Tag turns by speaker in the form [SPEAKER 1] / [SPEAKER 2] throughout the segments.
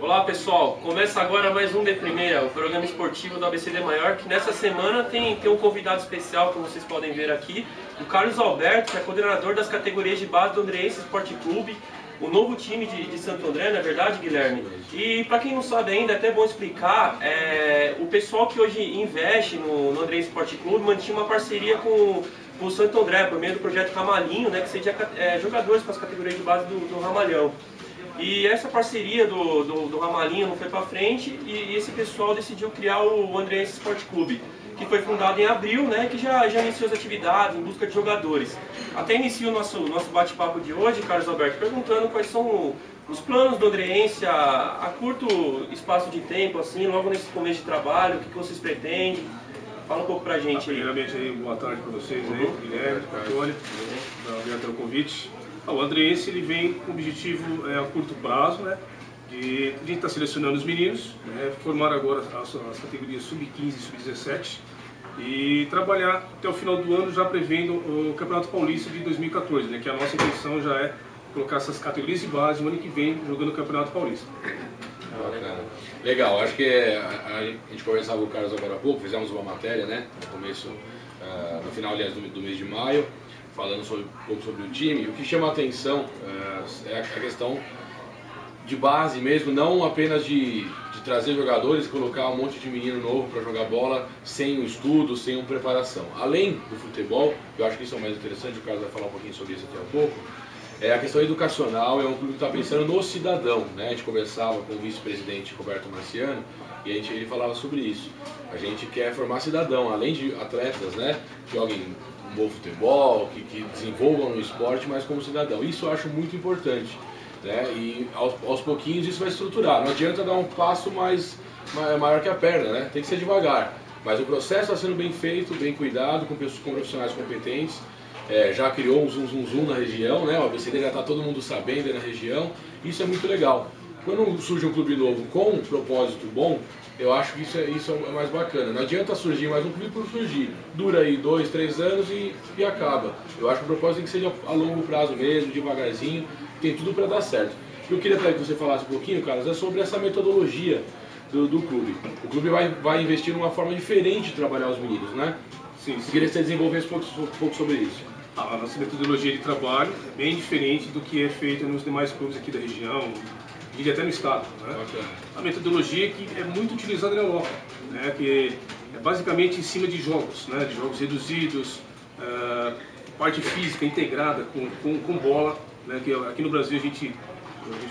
[SPEAKER 1] Olá pessoal, começa agora mais um De Primeira, o programa esportivo do ABCD Maior, que nessa semana tem um convidado especial, como vocês podem ver aqui, o Carlos Alberto, que é coordenador das categorias de base do Andreense Esporte Clube, o novo time de Santo André, não é verdade, Guilherme? E para quem não sabe ainda, é até bom explicar, o pessoal que hoje investe no Andreense Esporte Clube mantinha uma parceria com o Santo André, por meio do projeto Ramalhinho, né, que cedia jogadores para as categorias de base do Ramalhão. E essa parceria do Ramalhinho não foi para frente e esse pessoal decidiu criar o Andreense Esporte Clube, que foi fundado em abril, né, que já iniciou as atividades em busca de jogadores. Até inicio o nosso bate-papo de hoje, Carlos Alberto, perguntando quais são os planos do Andreense a curto espaço de tempo, assim, logo nesse começo de trabalho, o que vocês pretendem? Fala um pouco pra gente aí.
[SPEAKER 2] Primeiramente, boa tarde para vocês, aí, Guilherme, Antônio, obrigado pelo convite. O Andreense ele vem com o objetivo a curto prazo, né, de a gente está selecionando os meninos, né, formar agora as categorias sub-15 e sub-17 e trabalhar até o final do ano já prevendo o Campeonato Paulista de 2014, né, que a nossa intenção já é colocar essas categorias de base no ano que vem jogando o Campeonato Paulista.
[SPEAKER 3] Legal, acho que a gente conversava com o Carlos agora há pouco, fizemos uma matéria, né, no começo, no final aliás, do mês de maio, falando um pouco sobre o time. O que chama a atenção é a questão de base mesmo, não apenas de trazer jogadores, colocar um monte de menino novo para jogar bola sem um estudo, sem uma preparação. Além do futebol, eu acho que isso é o mais interessante, o Carlos vai falar um pouquinho sobre isso daqui a pouco, a questão educacional. É um clube que está pensando no cidadão, né? A gente conversava com o vice-presidente Roberto Marciano e ele falava sobre isso. A gente quer formar cidadão, além de atletas, né, que joguem um bom futebol, que desenvolvam no esporte, mas como cidadão. Isso eu acho muito importante, né? E aos pouquinhos isso vai estruturar. Não adianta dar um passo maior que a perna, né? Tem que ser devagar. Mas o processo está sendo bem feito, bem cuidado, com profissionais competentes. Já criou um zoom na região, né? O ABCD já está todo mundo sabendo na região. Isso é muito legal. Quando surge um clube novo com um propósito bom, eu acho que isso é mais bacana. Não adianta surgir mais um clube por surgir. Dura aí 2, 3 anos e acaba. Eu acho que o propósito tem que ser a longo prazo mesmo, devagarzinho. Tem tudo para dar certo. O que eu queria que você falasse um pouquinho, Carlos, é sobre essa metodologia do clube. O clube vai investir numa forma diferente de trabalhar os meninos, né?
[SPEAKER 2] Sim.
[SPEAKER 3] Eu queria que você desenvolvesse um pouco sobre isso.
[SPEAKER 2] A nossa metodologia de trabalho é bem diferente do que é feito nos demais clubes aqui da região e até no estado, né? A metodologia que é muito utilizada na Europa, né? Que é basicamente em cima de jogos, né? De jogos reduzidos, parte física integrada com bola, né? Que aqui no Brasil a gente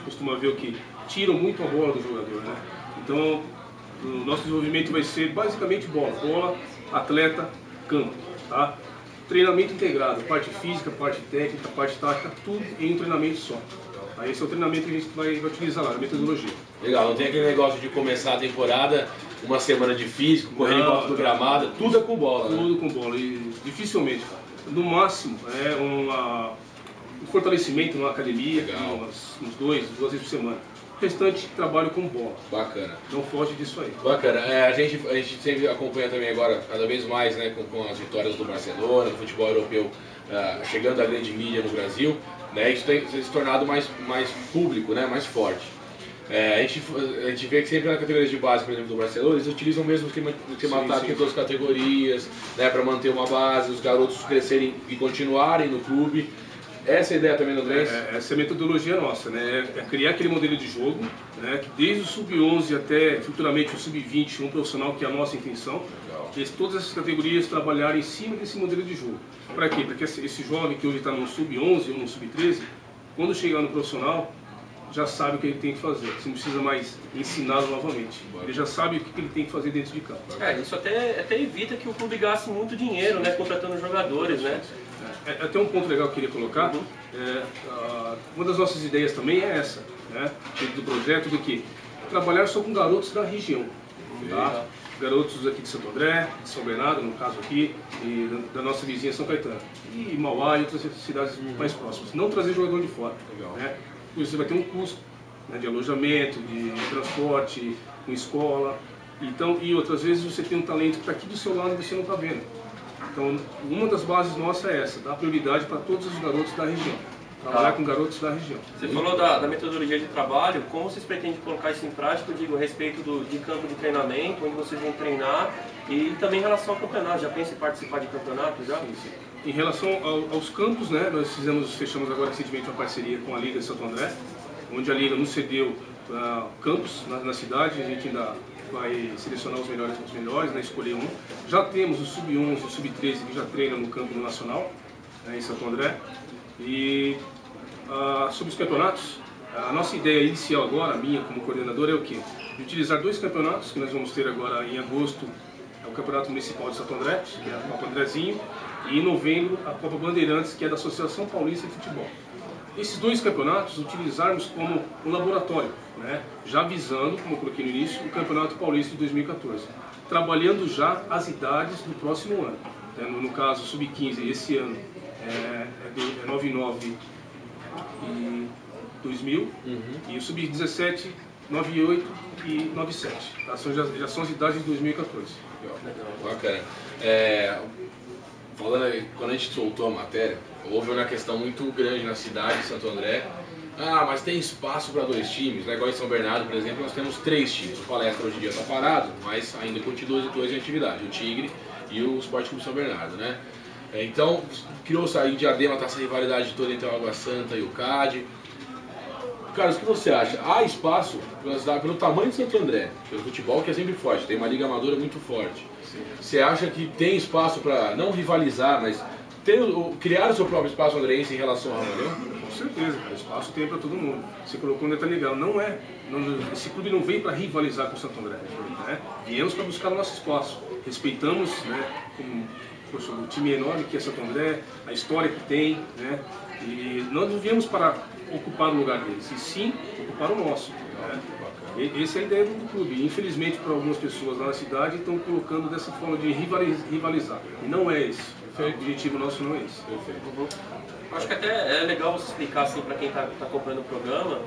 [SPEAKER 2] costuma ver o que tiram muito a bola do jogador, né? Então o nosso desenvolvimento vai ser basicamente bola, atleta, campo, tá? Treinamento integrado, parte física, parte técnica, parte tática, tudo em um treinamento só. Esse é o treinamento que a gente vai utilizar lá, a metodologia.
[SPEAKER 3] Legal, não tem aquele negócio de começar a temporada, uma semana de físico, correndo em volta do gramado, tudo é com bola, né?
[SPEAKER 2] Tudo com bola, e dificilmente, cara. No máximo, um fortalecimento numa academia, uns duas vezes por semana. O restante, trabalho com bola.
[SPEAKER 3] Bacana.
[SPEAKER 2] Não foge disso aí.
[SPEAKER 3] Bacana. A gente sempre acompanha também agora, cada vez mais, né, com as vitórias do Barcelona, do futebol europeu, chegando à grande mídia no Brasil, né, isso tem se tornado mais público, né, mais forte. A gente vê que sempre na categoria de base, por exemplo, do Barcelona, eles utilizam o mesmo esquema tático em todas as categorias, né, para manter uma base, os garotos crescerem e continuarem no clube. Essa é a ideia também do Andreense?
[SPEAKER 2] Essa é a metodologia nossa, né? É criar aquele modelo de jogo, né? Que desde o sub-11 até futuramente o sub-20, um profissional, que é a nossa intenção. Que todas essas categorias trabalharem em cima desse modelo de jogo. Para quê? Para que esse jovem que hoje está no sub-11 ou no sub-13, quando chegar no profissional, já sabe o que ele tem que fazer. Você não precisa mais ensiná-lo novamente. Ele já sabe o que ele tem que fazer dentro de campo.
[SPEAKER 1] Isso até evita que o clube gaste muito dinheiro, né, contratando jogadores, né?
[SPEAKER 2] Até um ponto legal que eu queria colocar, uma das nossas ideias também é essa, né, do projeto do que trabalhar só com garotos da região, tá? Garotos aqui de Santo André, de São Bernardo, no caso aqui, e da nossa vizinha São Caetano, e Mauá e outras cidades mais próximas. Não trazer jogador de fora, né? Você vai ter um custo, né, de alojamento, de transporte, com escola, então, e outras vezes você tem um talento que está aqui do seu lado e você não está vendo. Então, uma das bases nossas é essa, dar prioridade para todos os garotos da região. trabalhar com garotos da região.
[SPEAKER 1] Você falou da metodologia de trabalho, como vocês pretendem colocar isso em prática, eu digo, a respeito de campo de treinamento, onde vocês vão treinar, e também em relação ao campeonato, já pensa em participar de campeonato já?
[SPEAKER 2] Sim. Em relação aos campos, né, nós fechamos agora recentemente uma parceria com a Liga de Santo André, onde a Liga nos cedeu campos na cidade, a gente ainda vai selecionar os melhores, né, escolher um. Já temos o Sub-11 e o Sub-13 que já treinam no campo no Nacional, né, em Santo André. E sobre os campeonatos, a nossa ideia inicial agora, minha como coordenador, é o quê? De utilizar 2 campeonatos que nós vamos ter agora em agosto, é o Campeonato Municipal de Santo André, que é a Copa Andrezinho, e em novembro a Copa Bandeirantes, que é da Associação Paulista de Futebol. Esses 2 campeonatos utilizarmos como um laboratório, né? Já visando, como eu coloquei no início, o Campeonato Paulista de 2014, trabalhando já as idades do próximo ano. No caso, o Sub-15 esse ano é 99 e 2000, e o Sub-17, 98 e 97. Tá? Já são as idades de 2014.
[SPEAKER 3] Bacana. Falando aí, quando a gente soltou a matéria, houve uma questão muito grande na cidade de Santo André. Mas tem espaço para 2 times, né? Igual em São Bernardo, por exemplo, nós temos 3 times. O Palestra hoje em dia está parado, mas ainda continua 2 em atividade, o Tigre e o Sport Clube São Bernardo, né? Então, criou-se aí em Diadema, tá essa rivalidade toda entre o Água Santa e o CAD. Carlos, o que você acha? Há espaço pelo tamanho de Santo André, pelo futebol que é sempre forte, tem uma liga amadora muito forte. Você acha que tem espaço para não rivalizar, mas criar o seu próprio espaço andreense em relação ao Ramalhão?
[SPEAKER 2] Com certeza, cara, espaço tem para todo mundo. Você colocou um detalhe legal, esse clube não veio para rivalizar com o Santo André, né? Viemos para buscar o nosso espaço. Respeitamos, né, o time enorme que é Santo André, a história que tem, né? E nós não viemos para ocupar o lugar deles, e sim ocupar o nosso. Né? Essa é a ideia do clube. Infelizmente, para algumas pessoas lá na cidade, estão colocando dessa forma de rivalizar. E não é esse. O objetivo nosso não é esse.
[SPEAKER 1] Acho que até é legal você explicar assim, para quem está acompanhando o programa,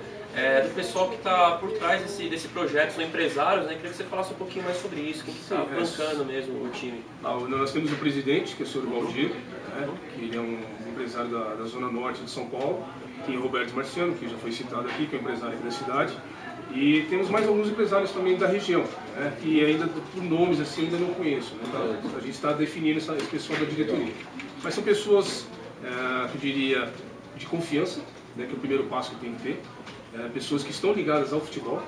[SPEAKER 1] do pessoal que está por trás desse projeto, são empresários, né? Queria que você falasse um pouquinho mais sobre isso, quem está bancando mesmo o time.
[SPEAKER 2] Nós temos o presidente, que é o senhor Valdir, né? Que ele é um empresário da Zona Norte de São Paulo. Tem o Roberto Marciano, que já foi citado aqui, que é empresário aqui da cidade. E temos mais alguns empresários também da região, né? Que ainda por nomes assim ainda não conheço. Né? A gente está definindo esse pessoal da diretoria. Mas são pessoas, eu diria, de confiança, né? Que é o primeiro passo que tem que ter. Pessoas que estão ligadas ao futebol,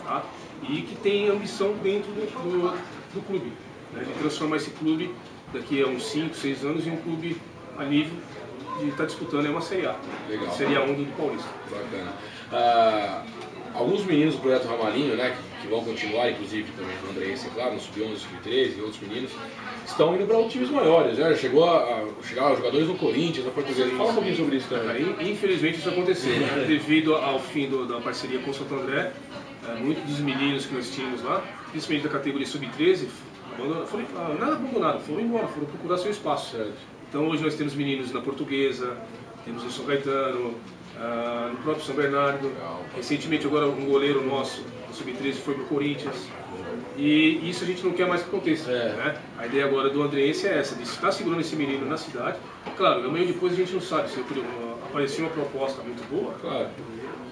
[SPEAKER 2] tá? E que têm ambição dentro do clube, né? De transformar esse clube daqui a uns 5, 6 anos em um clube a nível de estar disputando uma Série A.
[SPEAKER 3] Legal.
[SPEAKER 2] Seria a onda do Paulista.
[SPEAKER 3] Bacana. Alguns meninos do Projeto Ramalhinho, né, que vão continuar, inclusive também o Andreense, claro, no Sub-11, Sub-13 e outros meninos, estão indo para times maiores, né? Chegaram jogadores do Corinthians, da Portuguesa. Fala um pouquinho sobre isso também.
[SPEAKER 2] Infelizmente isso aconteceu, né? Devido ao fim da parceria com o Santo André, muitos dos meninos que nós tínhamos lá, principalmente da categoria Sub-13, nada abandonado, foram embora, foram procurar seu espaço.
[SPEAKER 3] Certo.
[SPEAKER 2] Então hoje nós temos meninos na Portuguesa, temos no São Caetano, no próprio São Bernardo. Recentemente agora um goleiro nosso, do Sub-13, foi para o Corinthians. E isso a gente não quer mais que aconteça. Né? A ideia agora do Andreense é essa, de estar segurando esse menino na cidade. Claro, amanhã depois a gente não sabe se aparecer uma proposta muito boa,
[SPEAKER 3] claro.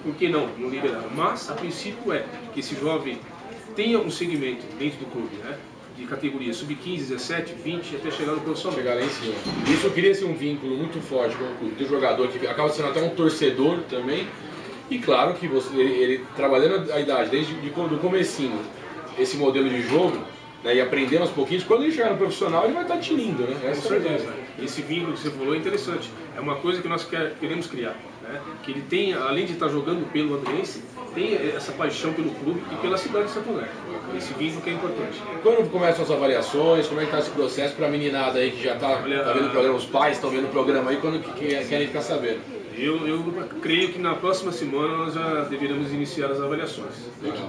[SPEAKER 2] Por que não liberar? Mas a princípio é que esse jovem tenha um segmento dentro do clube, né? De categoria sub-15, 17, 20, até chegar no profissional.
[SPEAKER 3] Chegar lá em cima. Isso cria-se um vínculo muito forte com o clube, do jogador, que acaba sendo até um torcedor também. E claro que ele trabalhando a idade, desde o comecinho, esse modelo de jogo, né, e aprendendo aos pouquinhos, quando ele chegar no profissional, ele vai estar tinindo, né?
[SPEAKER 2] Com certeza. Esse vínculo que você falou é interessante. É uma coisa que nós queremos criar. Né? Que ele tem, além de estar jogando pelo Andreense, tem essa paixão pelo clube e pela cidade de Santo André. Esse vínculo que é importante.
[SPEAKER 3] Quando começam as avaliações, como é que está esse processo para a meninada aí que já está vendo o programa, os pais estão vendo o programa aí, quando querem ficar sabendo?
[SPEAKER 2] Eu creio que na próxima semana nós já deveremos iniciar as avaliações.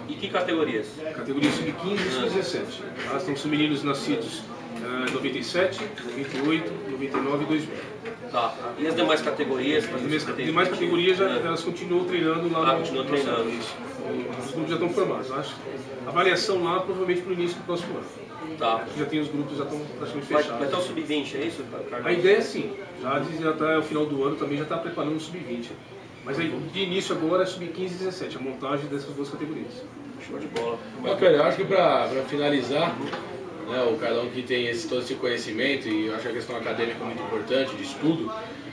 [SPEAKER 1] E que categorias?
[SPEAKER 2] Categoria sub-15 e sub-17. São meninos nascidos 97, 98, 99 e 2000.
[SPEAKER 1] Tá. E as demais categorias?
[SPEAKER 2] As demais categorias elas continuam treinando lá no
[SPEAKER 1] continuam treinando.
[SPEAKER 2] Isso. Os grupos já estão formados. Acho a avaliação lá provavelmente para o início do próximo ano.
[SPEAKER 1] Tá.
[SPEAKER 2] Já tem os grupos, já estão praticamente fechados.
[SPEAKER 1] Vai estar o sub-20, é isso, Carlos?
[SPEAKER 2] A ideia é sim. Já está ao final do ano também já está preparando o sub-20. Mas aí, de início agora é sub-15 e 17, a montagem dessas duas categorias.
[SPEAKER 1] Show de bola.
[SPEAKER 3] Bacana, eu acho que para finalizar, né, o Carlão que tem todo esse conhecimento, e eu acho que a questão acadêmica é muito importante, de estudo,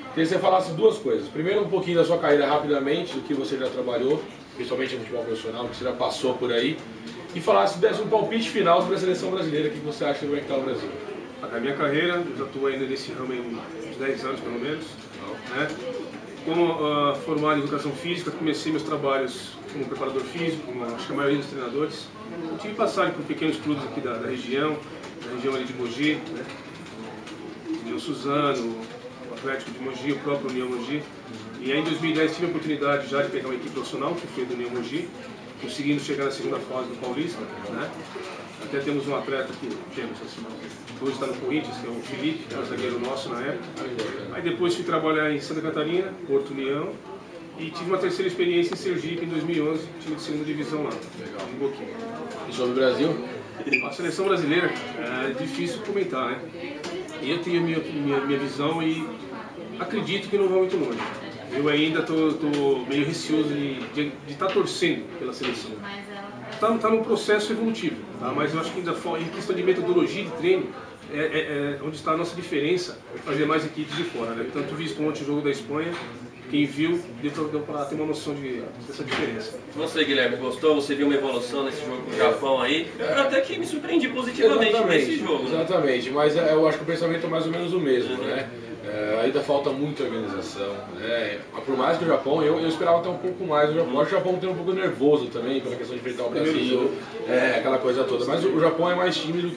[SPEAKER 3] queria que você falasse duas coisas. Primeiro, um pouquinho da sua carreira rapidamente, do que você já trabalhou, principalmente no futebol profissional, que você já passou por aí, e falasse, desse um palpite final sobre a seleção brasileira, o que você acha que vai estar o Brasil.
[SPEAKER 2] A minha carreira, eu já estou ainda nesse ramo há uns 10 anos pelo menos. Né? Como formado em educação física, comecei meus trabalhos como preparador físico, como acho que a maioria dos treinadores. Eu tive passagem por pequenos clubes aqui da região ali de Mogi, né? União Suzano, o Atlético de Mogi, o próprio União Mogi. E aí em 2010 tive a oportunidade já de pegar uma equipe profissional, que foi do União Mogi, conseguindo chegar na segunda fase do Paulista. Né? Até temos um atleta que hoje está no Corinthians, que é o Felipe, que era zagueiro nosso na época. Aí depois fui trabalhar em Santa Catarina, Porto União, e tive uma terceira experiência em Sergipe em 2011, time de segunda divisão lá. Legal. Um pouquinho.
[SPEAKER 3] E sobre o Brasil?
[SPEAKER 2] A seleção brasileira é difícil comentar, né? Eu tenho a minha visão e acredito que não vai muito longe. Eu ainda estou meio receoso de estar torcendo pela seleção. Está num processo evolutivo, tá? Mas eu acho que ainda em questão de metodologia de treino, onde está a nossa diferença, é fazer mais equipes de fora. Né? Tanto visto ontem o jogo da Espanha, quem viu deu para ter uma noção dessa diferença.
[SPEAKER 1] Você, Guilherme, gostou? Você viu uma evolução nesse jogo com o Japão aí? Eu até que me surpreendi positivamente nesse jogo.
[SPEAKER 3] Exatamente, mas eu acho que o pensamento é mais ou menos o mesmo, né? Ainda falta muita organização, né? Por mais que o Japão, eu esperava até um pouco mais. Eu acho que o Japão tem um pouco nervoso também pela questão de enfrentar o Brasil, aquela coisa toda. Mas o Japão é mais tímido do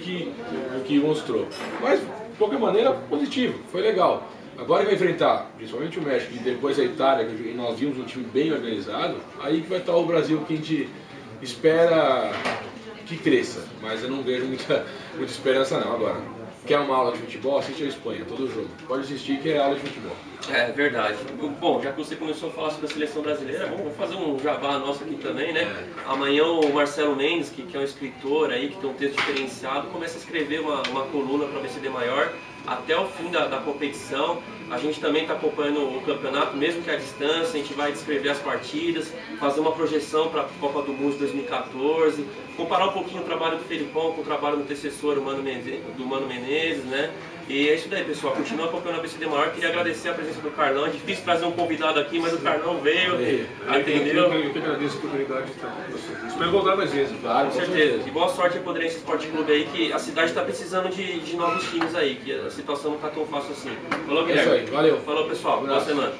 [SPEAKER 3] que mostrou. Mas, de qualquer maneira, positivo, foi legal. Agora que vai enfrentar, principalmente o México e depois a Itália, que nós vimos um time bem organizado, aí que vai estar o Brasil que a gente espera que cresça. Mas eu não vejo muita esperança não. Agora, quer uma aula de futebol? Assiste a Espanha, todo jogo. Pode assistir que é aula de futebol.
[SPEAKER 1] É verdade. Bom, já que você começou a falar sobre a seleção brasileira, vamos fazer um jabá nosso aqui também, né? Amanhã o Marcelo Mendes, que é um escritor aí, que tem um texto diferenciado, começa a escrever uma coluna para o ABCD Maior até o fim da competição. A gente também está acompanhando o campeonato, mesmo que à distância, a gente vai descrever as partidas, fazer uma projeção para a Copa do Mundo de 2014, comparar um pouquinho o trabalho do Felipão com o trabalho do antecessor, do Mano Menezes, né? E é isso daí, pessoal. Continua acompanhando a ABCD Maior. Queria agradecer a presença do Carlão. É difícil trazer um convidado aqui, mas o Carlão veio, atendeu.
[SPEAKER 2] Eu que agradeço a oportunidade de estar com vocês. Espero voltar mais vezes.
[SPEAKER 1] Claro, com certeza. E boa sorte ao Poderense Esporte Clube aí, que a cidade está precisando de novos times aí, que a situação não está tão fácil assim. Falou, Guilherme.
[SPEAKER 3] É isso aí, valeu.
[SPEAKER 1] Falou, pessoal. Boa semana.